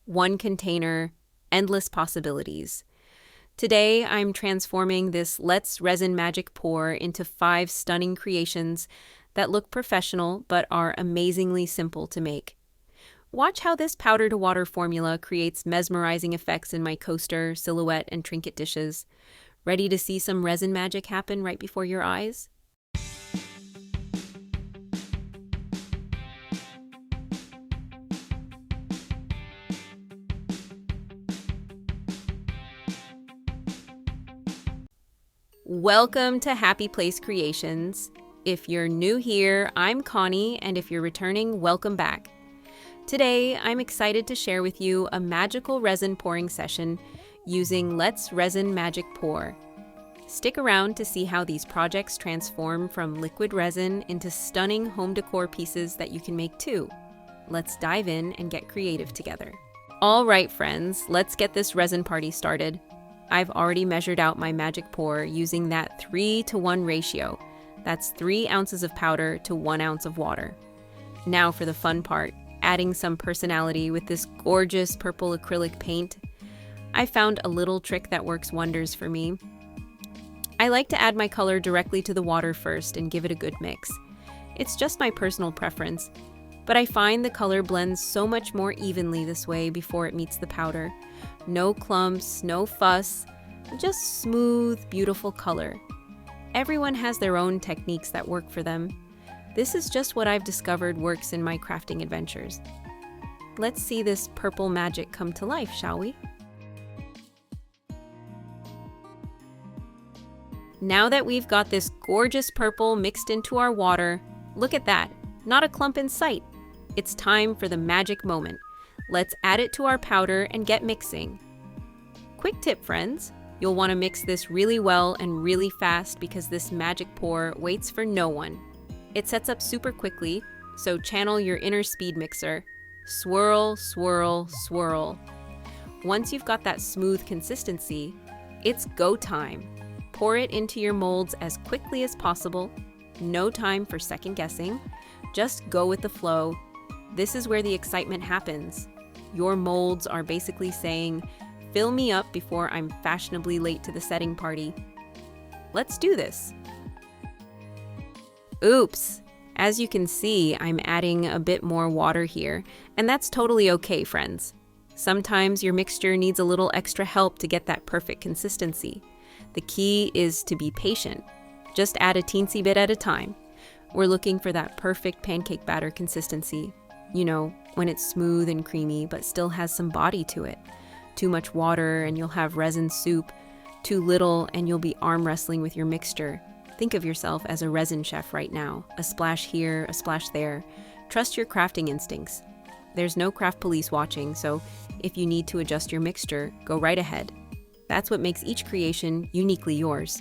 one container, endless possibilities. Today, I'm transforming this Let's Resin Magic pour into 5 stunning creations that look professional but are amazingly simple to make. Watch how this powder-to-water formula creates mesmerizing effects in my coaster, silhouette, and trinket dishes. Ready to see some resin magic happen right before your eyes? Welcome to Happy Place Creations. If you're new here, I'm Connie, and if you're returning, welcome back. Today, I'm excited to share with you a magical resin pouring session using Let's Resin Magic Pour. Stick around to see how these projects transform from liquid resin into stunning home decor pieces that you can make too. Let's dive in and get creative together. All right, friends, let's get this resin party started. I've already measured out my magic pour using that 3-to-1 ratio. That's 3 ounces of powder to 1 ounce of water. Now for the fun part, adding some personality with this gorgeous purple acrylic paint. I found a little trick that works wonders for me. I like to add my color directly to the water first and give it a good mix. It's just my personal preference, but I find the color blends so much more evenly this way before it meets the powder. No clumps, no fuss, just smooth, beautiful color. Everyone has their own techniques that work for them. This is just what I've discovered works in my crafting adventures. Let's see this purple magic come to life, shall we? Now that we've got this gorgeous purple mixed into our water, look at that, not a clump in sight. It's time for the magic moment. Let's add it to our powder and get mixing. Quick tip, friends. You'll want to mix this really well and really fast because this magic pour waits for no one. It sets up super quickly, so channel your inner speed mixer. Swirl, swirl, swirl. Once you've got that smooth consistency, it's go time. Pour it into your molds as quickly as possible. No time for second guessing. Just go with the flow. This is where the excitement happens. Your molds are basically saying, fill me up before I'm fashionably late to the setting party. Let's do this. Oops! As you can see, I'm adding a bit more water here, and that's totally okay, friends. Sometimes your mixture needs a little extra help to get that perfect consistency. The key is to be patient. Just add a teensy bit at a time. We're looking for that perfect pancake batter consistency. You know, when it's smooth and creamy, but still has some body to it. Too much water and you'll have resin soup. Too little and you'll be arm wrestling with your mixture. Think of yourself as a resin chef right now. A splash here, a splash there. Trust your crafting instincts. There's no craft police watching, so if you need to adjust your mixture, go right ahead. That's what makes each creation uniquely yours.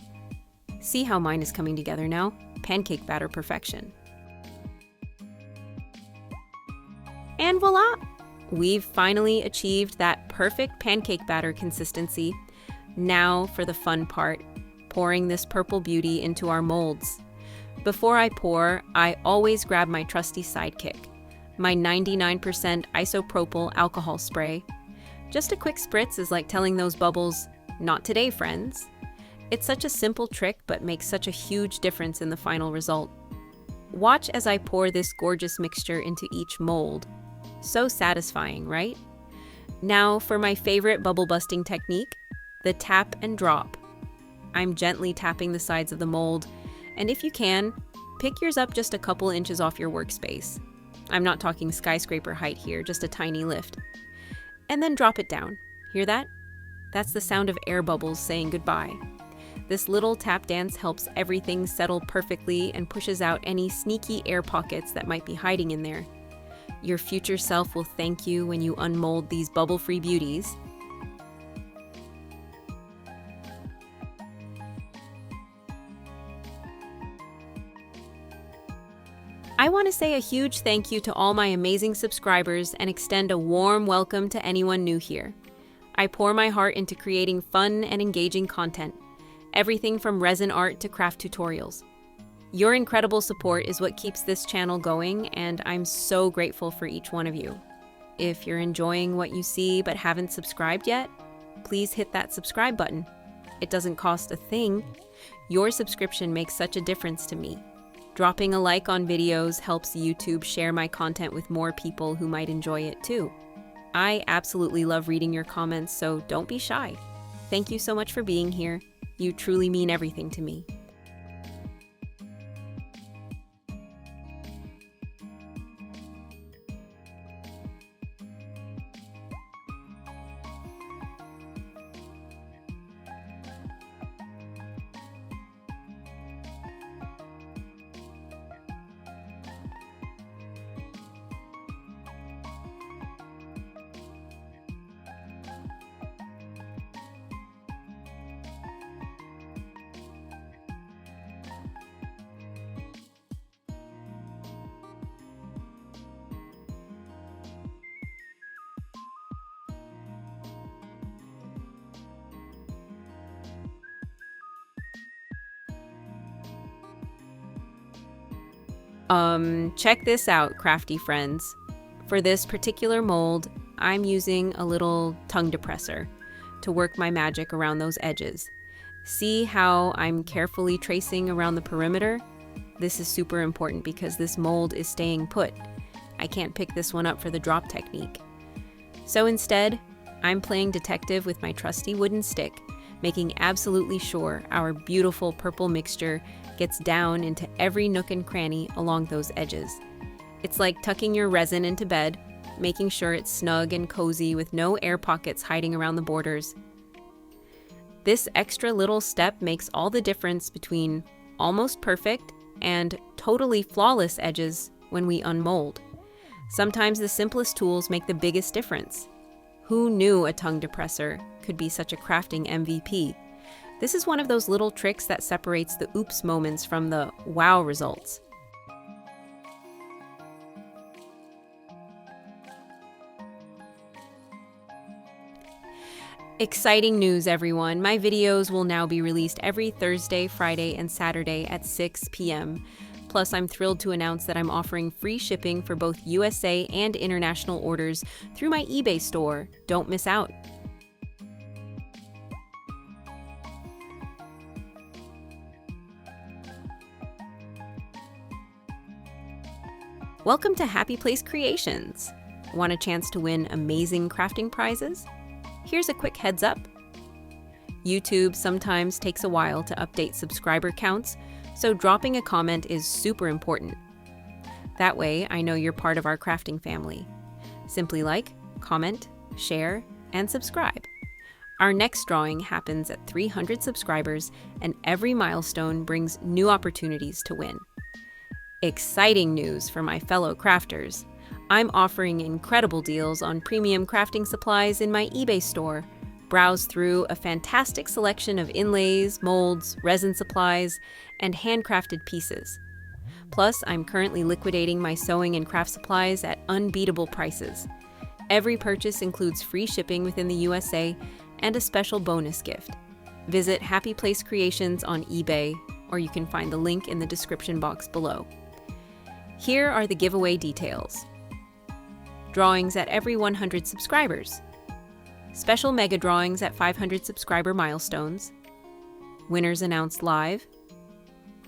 See how mine is coming together now? Pancake batter perfection. And voila! We've finally achieved that perfect pancake batter consistency. Now for the fun part, pouring this purple beauty into our molds. Before I pour, I always grab my trusty sidekick, my 99% isopropyl alcohol spray. Just a quick spritz is like telling those bubbles, "Not today, friends." It's such a simple trick but makes such a huge difference in the final result. Watch as I pour this gorgeous mixture into each mold. So satisfying, right? Now for my favorite bubble busting technique, the tap and drop. I'm gently tapping the sides of the mold, and if you can, pick yours up just a couple inches off your workspace. I'm not talking skyscraper height here, just a tiny lift. And then drop it down. Hear that? That's the sound of air bubbles saying goodbye. This little tap dance helps everything settle perfectly and pushes out any sneaky air pockets that might be hiding in there. Your future self will thank you when you unmold these bubble-free beauties. I want to say a huge thank you to all my amazing subscribers and extend a warm welcome to anyone new here. I pour my heart into creating fun and engaging content, everything from resin art to craft tutorials. Your incredible support is what keeps this channel going, and I'm so grateful for each one of you. If you're enjoying what you see but haven't subscribed yet, please hit that subscribe button. It doesn't cost a thing. Your subscription makes such a difference to me. Dropping a like on videos helps YouTube share my content with more people who might enjoy it too. I absolutely love reading your comments, so don't be shy. Thank you so much for being here. You truly mean everything to me. Check this out, crafty friends. For this particular mold, I'm using a little tongue depressor to work my magic around those edges. See how I'm carefully tracing around the perimeter? This is super important because this mold is staying put. I can't pick this one up for the drop technique. So instead, I'm playing detective with my trusty wooden stick, making absolutely sure our beautiful purple mixture gets down into every nook and cranny along those edges. It's like tucking your resin into bed, making sure it's snug and cozy with no air pockets hiding around the borders. This extra little step makes all the difference between almost perfect and totally flawless edges when we unmold. Sometimes the simplest tools make the biggest difference. Who knew a tongue depressor could be such a crafting MVP? This is one of those little tricks that separates the oops moments from the wow results. Exciting news, everyone. My videos will now be released every Thursday, Friday, and Saturday at 6 p.m. Plus, I'm thrilled to announce that I'm offering free shipping for both USA and international orders through my eBay store. Don't miss out. Welcome to Happy Place Creations. Want a chance to win amazing crafting prizes? Here's a quick heads up. YouTube sometimes takes a while to update subscriber counts, so dropping a comment is super important. That way, I know you're part of our crafting family. Simply like, comment, share, and subscribe. Our next drawing happens at 300 subscribers, and every milestone brings new opportunities to win. Exciting news for my fellow crafters. I'm offering incredible deals on premium crafting supplies in my eBay store. Browse through a fantastic selection of inlays, molds, resin supplies, and handcrafted pieces. Plus, I'm currently liquidating my sewing and craft supplies at unbeatable prices. Every purchase includes free shipping within the USA and a special bonus gift. Visit Happy Place Creations on eBay, or you can find the link in the description box below. Here are the giveaway details. Drawings at every 100 subscribers. Special mega drawings at 500 subscriber milestones. Winners announced live.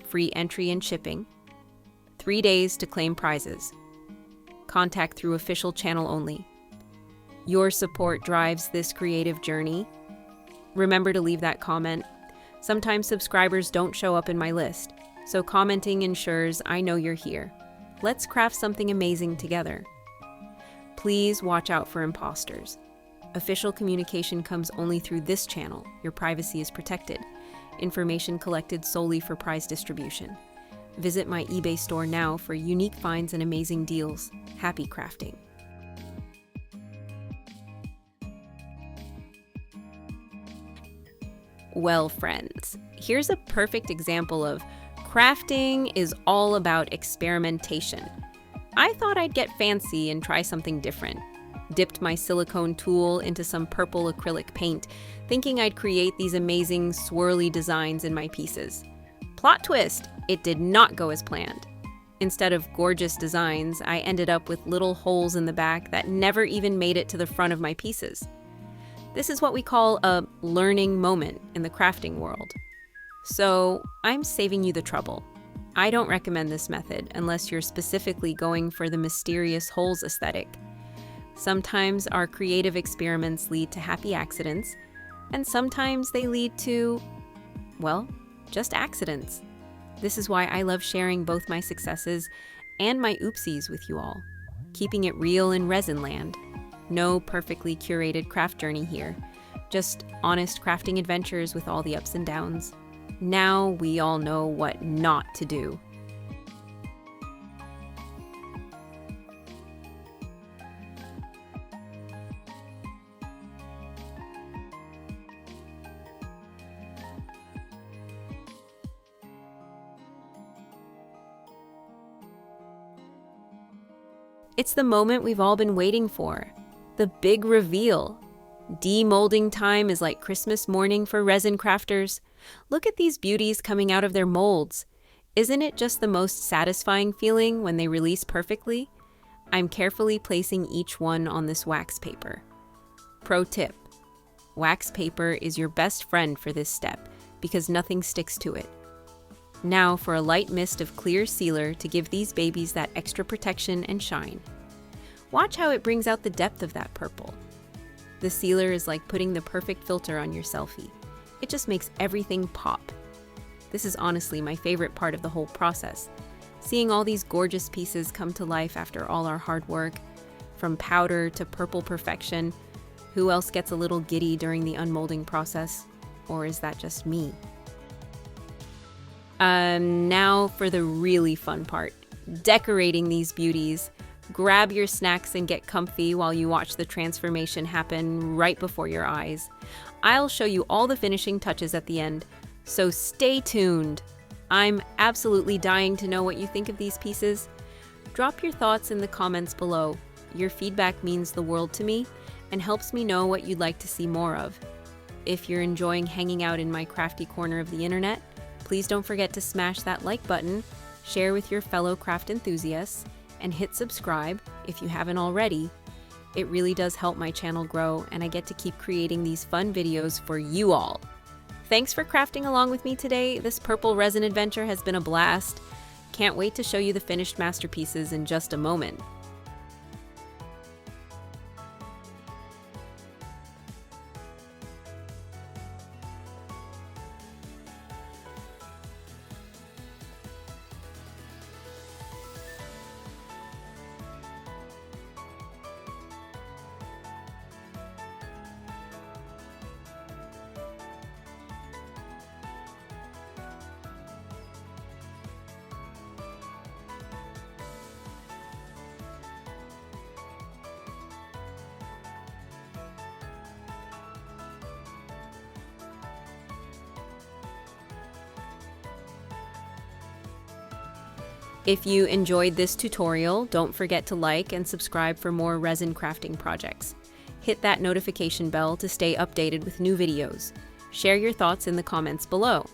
Free entry and shipping. 3 days to claim prizes. Contact through official channel only. Your support drives this creative journey. Remember to leave that comment. Sometimes subscribers don't show up in my list, so commenting ensures I know you're here. Let's craft something amazing together. Please watch out for imposters. Official communication comes only through this channel. Your privacy is protected. Information collected solely for prize distribution. Visit my eBay store now for unique finds and amazing deals. Happy crafting. Well, friends, here's a perfect example of crafting is all about experimentation. I thought I'd get fancy and try something different. Dipped my silicone tool into some purple acrylic paint, thinking I'd create these amazing swirly designs in my pieces. Plot twist, it did not go as planned. Instead of gorgeous designs, I ended up with little holes in the back that never even made it to the front of my pieces. This is what we call a learning moment in the crafting world. So I'm saving you the trouble. I don't recommend this method unless you're specifically going for the mysterious holes aesthetic. Sometimes our creative experiments lead to happy accidents, and sometimes they lead to, well, just accidents. This is why I love sharing both my successes and my oopsies with you all, keeping it real in resin land. No perfectly curated craft journey here, just honest crafting adventures with all the ups and downs. Now we all know what not to do. It's the moment we've all been waiting for, the big reveal. Demolding time is like Christmas morning for resin crafters. Look at these beauties coming out of their molds. Isn't it just the most satisfying feeling when they release perfectly? I'm carefully placing each one on this wax paper. Pro tip: wax paper is your best friend for this step because nothing sticks to it. Now for a light mist of clear sealer to give these babies that extra protection and shine. Watch how it brings out the depth of that purple. The sealer is like putting the perfect filter on your selfie. It just makes everything pop. This is honestly my favorite part of the whole process. Seeing all these gorgeous pieces come to life after all our hard work, from powder to purple perfection. Who else gets a little giddy during the unmolding process? Or is that just me? Now for the really fun part, decorating these beauties. Grab your snacks and get comfy while you watch the transformation happen right before your eyes. I'll show you all the finishing touches at the end, so stay tuned. I'm absolutely dying to know what you think of these pieces. Drop your thoughts in the comments below. Your feedback means the world to me and helps me know what you'd like to see more of. If you're enjoying hanging out in my crafty corner of the internet, please don't forget to smash that like button, share with your fellow craft enthusiasts, and hit subscribe if you haven't already. It really does help my channel grow, and I get to keep creating these fun videos for you all. Thanks for crafting along with me today. This purple resin adventure has been a blast. Can't wait to show you the finished masterpieces in just a moment. If you enjoyed this tutorial, don't forget to like and subscribe for more resin crafting projects. Hit that notification bell to stay updated with new videos. Share your thoughts in the comments below.